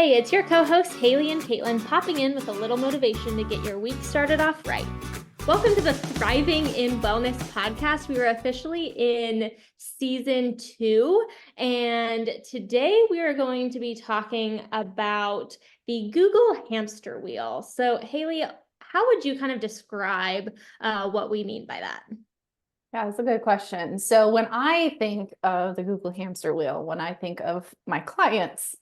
Hey, it's your co-hosts Haley and Caitlin popping in with a little motivation to get your week started off right. Welcome to the Thriving in Wellness podcast. We are officially in season 2, and today we are going to be talking about the Google hamster wheel. So Haley, how would you kind of describe what we mean by that? Yeah, that's a good question. So when I think of the Google hamster wheel, when I think of my clients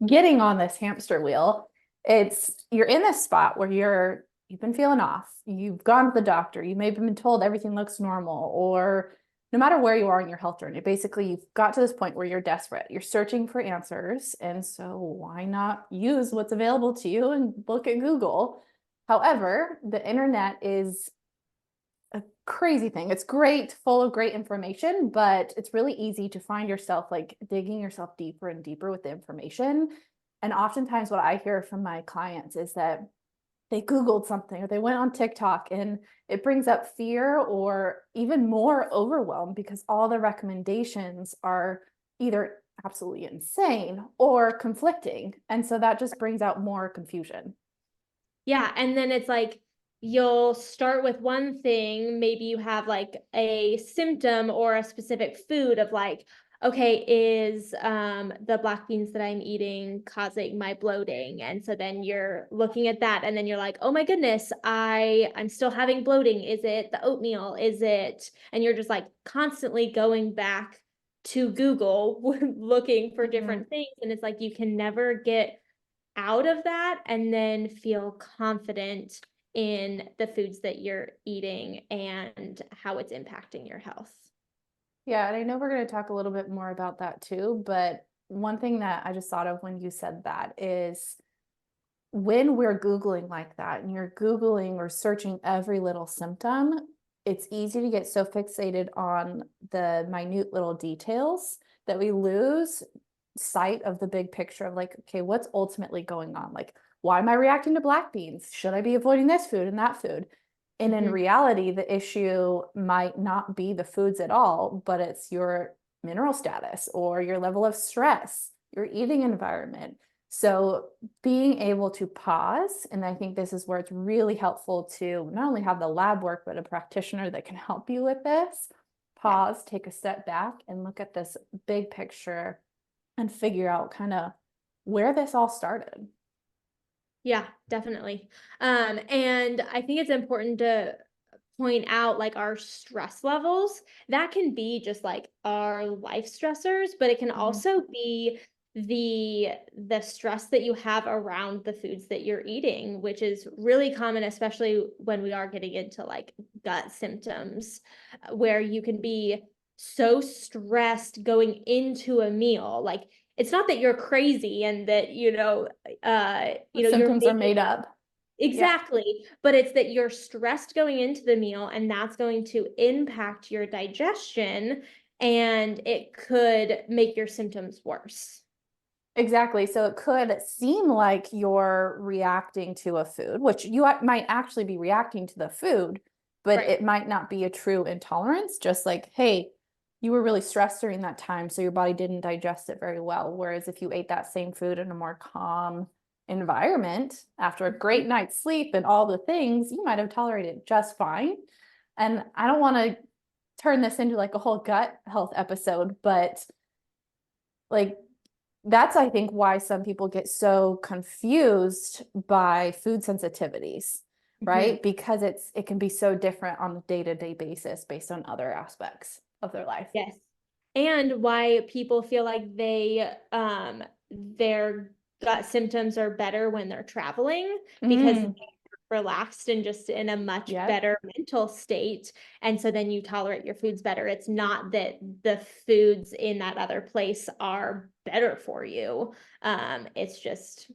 getting on this hamster wheel, it's you're in this spot where you've been feeling off. You've gone to the doctor. You may have been told everything looks normal, or no matter where you are in your health journey, basically you've got to this point where you're desperate. You're searching for answers. And so why not use what's available to you and look at Google? However, the internet is a crazy thing. It's great, full of great information, but it's really easy to find yourself like digging yourself deeper and deeper with the information. And oftentimes what I hear from my clients is that they Googled something or they went on TikTok and it brings up fear or even more overwhelm because all the recommendations are either absolutely insane or conflicting. And so that just brings out more confusion. Yeah, and then it's like you'll start with one thing, maybe you have like a symptom or a specific food of like, okay, is the black beans that I'm eating causing my bloating? And so then you're looking at that and then you're like, oh my goodness, I'm still having bloating. Is it the oatmeal? Is it? And you're just like constantly going back to Google looking for different things. And it's like you can never get out of that and then feel confident in the foods that you're eating and how it's impacting your health. Yeah, and I know we're going to talk a little bit more about that too, but one thing that I just thought of when you said that is when we're Googling like that and you're Googling or searching every little symptom, it's easy to get so fixated on the minute little details that we lose sight of the big picture of like, okay, what's ultimately going on? Like, why am I reacting to black beans? Should I be avoiding this food and that food? And in reality, the issue might not be the foods at all, but it's your mineral status or your level of stress, your eating environment. So being able to pause, and I think this is where it's really helpful to not only have the lab work, but a practitioner that can help you with this. Pause, take a step back, and look at this big picture and figure out kind of where this all started. Yeah, definitely. And I think it's important to point out like our stress levels. That can be just like our life stressors, but it can also be the stress that you have around the foods that you're eating, which is really common, especially when we are getting into like gut symptoms, where you can be so stressed going into a meal. Like it's not that you're crazy and that you're Symptoms are making made up. exactly, but it's that you're stressed going into the meal and that's going to impact your digestion and it could make your symptoms worse. Exactly. So it could seem like you're reacting to a food, which you might actually be reacting to the food, but Right. it might not be a true intolerance. Just like, hey, you were really stressed during that time, so your body didn't digest it very well. Whereas if you ate that same food in a more calm environment after a great night's sleep and all the things, you might have tolerated it just fine. And I don't want to turn this into like a whole gut health episode, but like that's I think why some people get so confused by food sensitivities, right? Because it can be so different on a day-to-day basis based on other aspects of their life. Yes. And why people feel like their gut symptoms are better when they're traveling because they're relaxed and just in a much Yep. better mental state. And so then you tolerate your foods better. It's not that the foods in that other place are better for you. It's just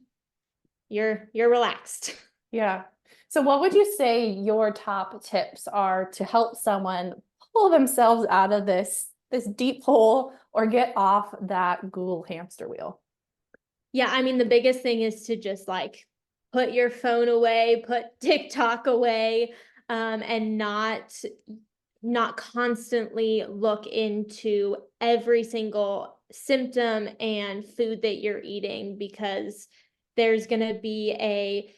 you're relaxed. Yeah. So what would you say your top tips are to help someone pull themselves out of this deep hole or get off that Google hamster wheel? Yeah, I mean, the biggest thing is to just like put your phone away, put TikTok away, and not constantly look into every single symptom and food that you're eating because there's going to be a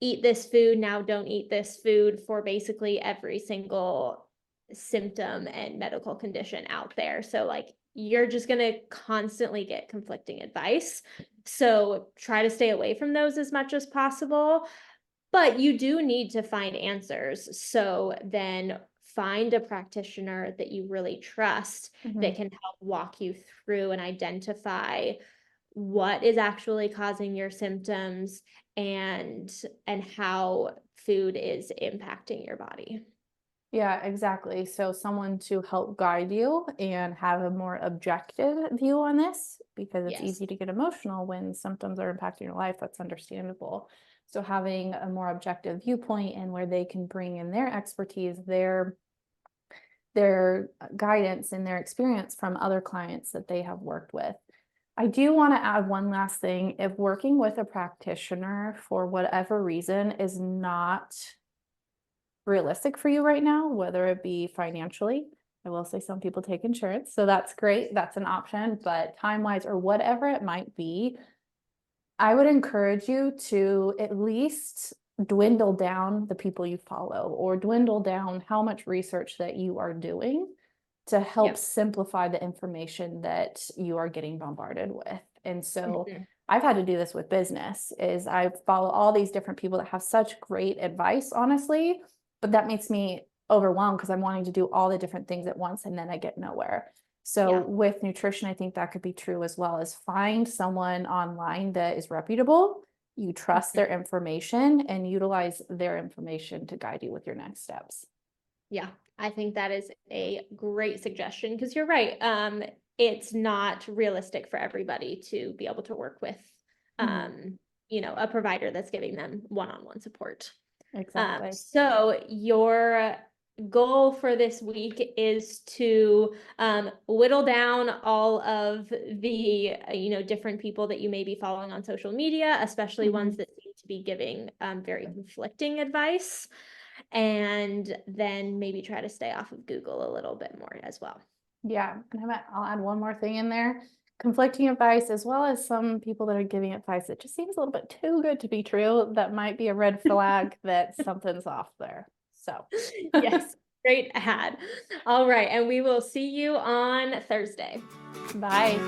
eat this food, now don't eat this food for basically every single symptom and medical condition out there. So like you're just going to constantly get conflicting advice. So try to stay away from those as much as possible. But you do need to find answers. So then find a practitioner that you really trust that can help walk you through and identify what is actually causing your symptoms and how food is impacting your body. Yeah, exactly. So someone to help guide you and have a more objective view on this, because it's Yes. easy to get emotional when symptoms are impacting your life. That's understandable. So having a more objective viewpoint and where they can bring in their expertise, their guidance and their experience from other clients that they have worked with. I do want to add one last thing. If working with a practitioner for whatever reason is not realistic for you right now, whether it be financially, I will say some people take insurance, so that's great. That's an option, but time-wise or whatever it might be, I would encourage you to at least dwindle down the people you follow or dwindle down how much research that you are doing to help simplify the information that you are getting bombarded with. And so I've had to do this with business, is I follow all these different people that have such great advice, honestly, but that makes me overwhelmed because I'm wanting to do all the different things at once and then I get nowhere. So with nutrition, I think that could be true as well, as find someone online that is reputable, you trust their information, and utilize their information to guide you with your next steps. Yeah, I think that is a great suggestion because you're right. It's not realistic for everybody to be able to work with, a provider that's giving them one-on-one support. Exactly. So your goal for this week is to whittle down all of the different people that you may be following on social media, especially ones that seem to be giving very conflicting advice, and then maybe try to stay off of Google a little bit more as well. Yeah, and I'll add one more thing in there. Conflicting advice, as well as some people that are giving advice that just seems a little bit too good to be true. That might be a red flag that something's off there. So, yes, great ad. All right, and we will see you on Thursday. Bye.